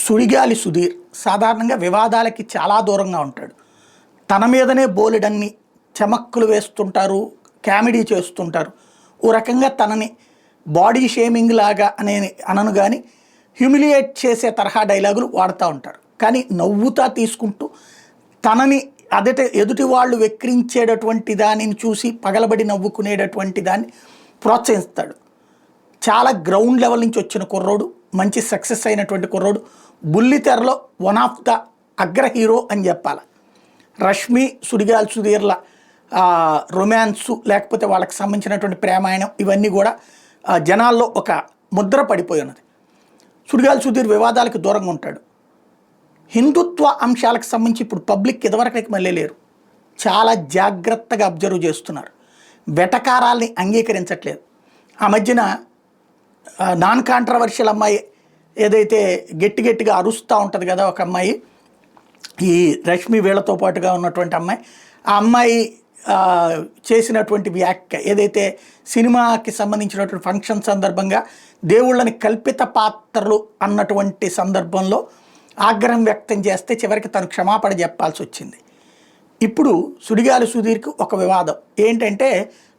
సుడిగాలి సుధీర్ సాధారణంగా వివాదాలకి చాలా దూరంగా ఉంటాడు. తన మీదనే బోలెడన్ని చమక్కులు వేస్తుంటారు, కామెడీ చేస్తుంటారు. ఓ రకంగా తనని బాడీ షేమింగ్ లాగా అనను కానీ హ్యూమిలియేట్ చేసే తరహా డైలాగులు వాడుతూ ఉంటారు. కానీ నవ్వుతా తీసుకుంటూ తనని ఎదుటి వాళ్ళు వెక్కిరించేటటువంటి దానిని చూసి పగలబడి నవ్వుకునేటటువంటి దాన్ని ప్రోత్సహిస్తాడు. చాలా గ్రౌండ్ లెవెల్ నుంచి వచ్చిన కుర్రోడు, మంచి సక్సెస్ అయినటువంటి కుర్రోడు, బుల్లితెరలో వన్ ఆఫ్ ద అగ్ర హీరో అని చెప్పాలి. రష్మి సుడిగాలి సుధీర్ల రొమాన్సు లేకపోతే వాళ్ళకి సంబంధించినటువంటి ప్రేమాయణం ఇవన్నీ కూడా జనాల్లో ఒక ముద్ర పడిపోయి ఉన్నది. సుడిగాలి సుధీర్ వివాదాలకు దూరంగా ఉంటాడు. హిందుత్వ అంశాలకు సంబంధించి ఇప్పుడు పబ్లిక్ ఇదివరకైతే మళ్ళీ లేరు. చాలా జాగ్రత్తగా అబ్జర్వ్ చేస్తున్నారు. వెటకారాల్ని అంగీకరించట్లేదు. ఆ మధ్యన నాన్ కాంట్రవర్షియల్ అమ్మాయి ఏదైతే గట్టిగా అరుస్తూ ఉంటుంది కదా ఒక అమ్మాయి, ఈ రష్మి వీళ్ళతో పాటుగా ఉన్నటువంటి అమ్మాయి, ఆ అమ్మాయి చేసినటువంటి వ్యాఖ్య ఏదైతే సినిమాకి సంబంధించినటువంటి ఫంక్షన్ సందర్భంగా దేవుళ్ళని కల్పిత పాత్రలు అన్నటువంటి సందర్భంలో ఆగ్రహం వ్యక్తం చేస్తే చివరికి తను క్షమాపణ చెప్పాల్సి వచ్చింది. ఇప్పుడు సుడిగాలి సుధీర్కి ఒక వివాదం ఏంటంటే,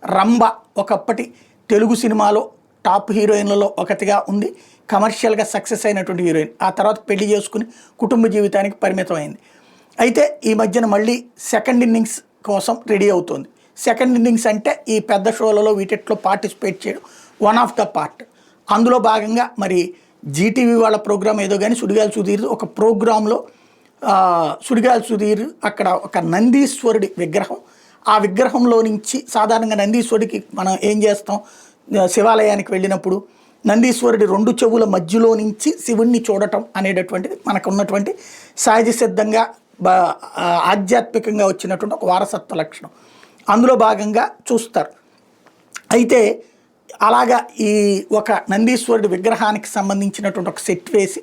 రంభ ఒకప్పటి తెలుగు సినిమాలో టాప్ హీరోయిన్లలో ఒకటిగా ఉంది, కమర్షియల్గా సక్సెస్ అయినటువంటి హీరోయిన్. ఆ తర్వాత పెళ్లి చేసుకుని కుటుంబ జీవితానికి పరిమితం అయింది. అయితే ఈ మధ్యన మళ్ళీ సెకండ్ ఇన్నింగ్స్ కోసం రెడీ అవుతుంది. సెకండ్ ఇన్నింగ్స్ అంటే ఈ పెద్ద షోలలో వీటిలో పార్టిసిపేట్ చేయడం వన్ ఆఫ్ ద పార్ట్. అందులో భాగంగా మరి జీటీవీ వాళ్ళ ప్రోగ్రామ్ ఏదో కానీ సుడిగాలి సుధీర్ ఒక ప్రోగ్రాంలో సుడిగాలి సుధీర్ అక్కడ ఒక నందీశ్వరుడి విగ్రహం, ఆ విగ్రహంలో నుంచి సాధారణంగా నందీశ్వరుడికి మనం ఏం చేస్తాం, శివాలయానికి వెళ్ళినప్పుడు నందీశ్వరుడి రెండు చెవుల మధ్యలో నుంచి శివుణ్ణి చూడటం అనేటటువంటిది మనకు ఉన్నటువంటి సహజ సిద్ధంగా ఆధ్యాత్మికంగా వచ్చినటువంటి ఒక వారసత్వ లక్షణం. అందులో భాగంగా చూస్తారు. అయితే అలాగా ఈ ఒక నందీశ్వరుడి విగ్రహానికి సంబంధించినటువంటి ఒక సెట్ వేసి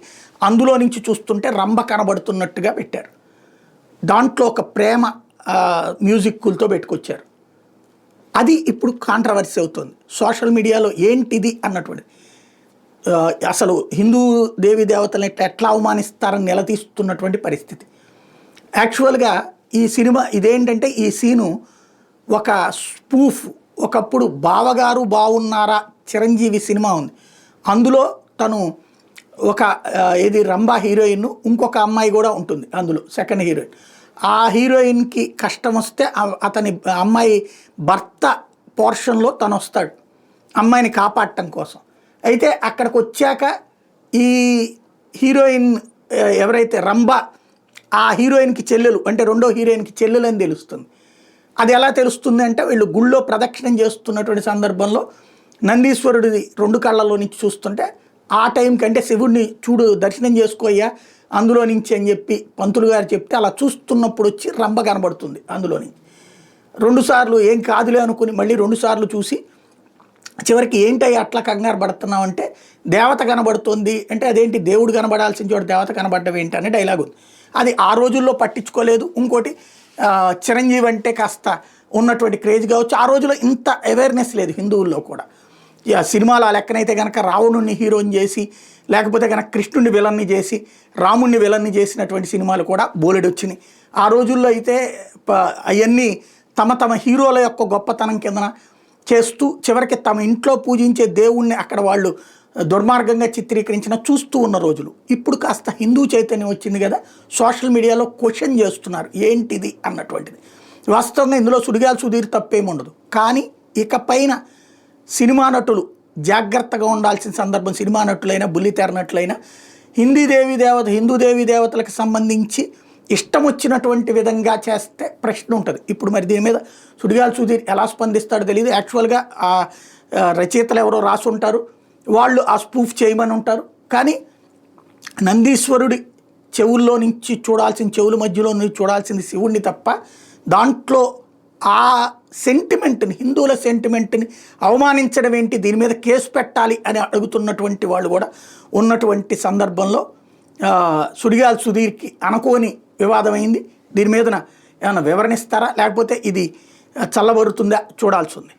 అందులో నుంచి చూస్తుంటే రంభ కనబడుతున్నట్టుగా పెట్టారు. దాంట్లో ఒక ప్రేమ మ్యూజిక్కులతో పెట్టుకొచ్చారు. అది ఇప్పుడు కాంట్రవర్సీ అవుతుంది సోషల్ మీడియాలో. ఏంటిది అన్నటువంటిది, అసలు హిందూ దేవీ దేవతలను ఎట్లా అవమానిస్తారని నిలదీస్తున్నటువంటి పరిస్థితి. యాక్చువల్గా ఈ సినిమా ఇదేంటంటే, ఈ సీను ఒక స్పూఫ్. ఒకప్పుడు బావగారు బావున్నారా చిరంజీవి సినిమా ఉంది, అందులో తను ఒక ఏది రంభా హీరోయిన్, ఇంకొక అమ్మాయి కూడా ఉంటుంది అందులో సెకండ్ హీరోయిన్. ఆ హీరోయిన్కి కష్టం వస్తే అతని అమ్మాయి భర్త పోర్షన్లో తను వస్తాడు అమ్మాయిని కాపాడటం కోసం. అయితే అక్కడికి వచ్చాక ఈ హీరోయిన్ ఎవరైతే రంభ, ఆ హీరోయిన్కి చెల్లెలు, అంటే రెండో హీరోయిన్కి చెల్లెలు అని తెలుస్తుంది. అది ఎలా తెలుస్తుంది అంటే, వీళ్ళు గుళ్ళో ప్రదక్షిణం చేస్తున్నటువంటి సందర్భంలో నందీశ్వరుడిది రెండు కళ్ళలో నుంచి చూస్తుంటే ఆ టైంకి, అంటే శివుడిని చూడు దర్శనం చేసుకోయ్యా అందులో నుంచి అని చెప్పి పంతులు గారు చెప్తే అలా చూస్తున్నప్పుడు వచ్చి రంభ కనబడుతుంది అందులో నుంచి. రెండుసార్లు ఏం కాదులే అనుకుని మళ్ళీ రెండుసార్లు చూసి చివరికి ఏంటయ్యా అట్లా కంగారు పడుతున్నావు అంటే, దేవత కనబడుతుంది అంటే, అదేంటి దేవుడు కనబడాల్సిన చోట దేవత కనబడ్డం ఏంటి అనే డైలాగ్ ఉంది. అది ఆ రోజుల్లో పట్టించుకోలేదు. ఇంకోటి చిరంజీవి అంటే కాస్త ఉన్నటువంటి క్రేజ్ కావచ్చు, ఆ రోజుల్లో ఇంత అవేర్నెస్ లేదు హిందువుల్లో కూడా. సినిమాలు ఆ లెక్కనైతే కనుక రావణుణ్ణి హీరోని చేసి, లేకపోతే కనుక కృష్ణుడిని విలన్ని చేసి, రాముణ్ణి విలన్ని చేసినటువంటి సినిమాలు కూడా బోలెడు వచ్చినాయి. ఆ రోజుల్లో అయితే అవన్నీ తమ హీరోల యొక్క గొప్పతనం కిందన చేస్తూ చివరికి తమ ఇంట్లో పూజించే దేవుణ్ణి అక్కడ వాళ్ళు దుర్మార్గంగా చిత్రీకరించిన చూస్తూ ఉన్న రోజులు. ఇప్పుడు కాస్త హిందూ చైతన్యం వచ్చింది కదా, సోషల్ మీడియాలో క్వశ్చన్ చేస్తున్నారు ఏంటిది అన్నటువంటిది. వాస్తవంగా ఇందులో సుడిగాలి సుధీర్ తప్పేముండదు. కానీ ఇకపైన సినిమా నటులు జాగ్రత్తగా ఉండాల్సిన సందర్భం. సినిమా నటులైనా బుల్లితెర నటులైనా హిందూ దేవీ దేవతలకు సంబంధించి ఇష్టం వచ్చినటువంటి విధంగా చేస్తే ప్రశ్న ఉంటుంది. ఇప్పుడు మరి దీని మీద సుడిగాలి సుధీర్ ఎలా స్పందిస్తాడో తెలియదు. యాక్చువల్గా ఆ రచయితలు ఎవరో రాసి ఉంటారు, వాళ్ళు ఆ స్పూఫ్ చేయమని ఉంటారు. కానీ నందీశ్వరుడి చెవుల్లో నుంచి చెవుల మధ్యలో నుంచి చూడాల్సింది శివుణ్ణి తప్ప, దాంట్లో ఆ సెంటిమెంట్ని, హిందువుల సెంటిమెంట్ని అవమానించడం ఏంటి, దీని మీద కేసు పెట్టాలి అని అడుగుతున్నటువంటి వాళ్ళు కూడా ఉన్నటువంటి సందర్భంలో సుడిగాలి సుధీర్కి అనుకోని వివాదమైంది. దీని మీద ఏమైనా వివరణ ఇస్తారా, లేకపోతే ఇది చల్లబరుతుందా చూడాల్సి ఉంది.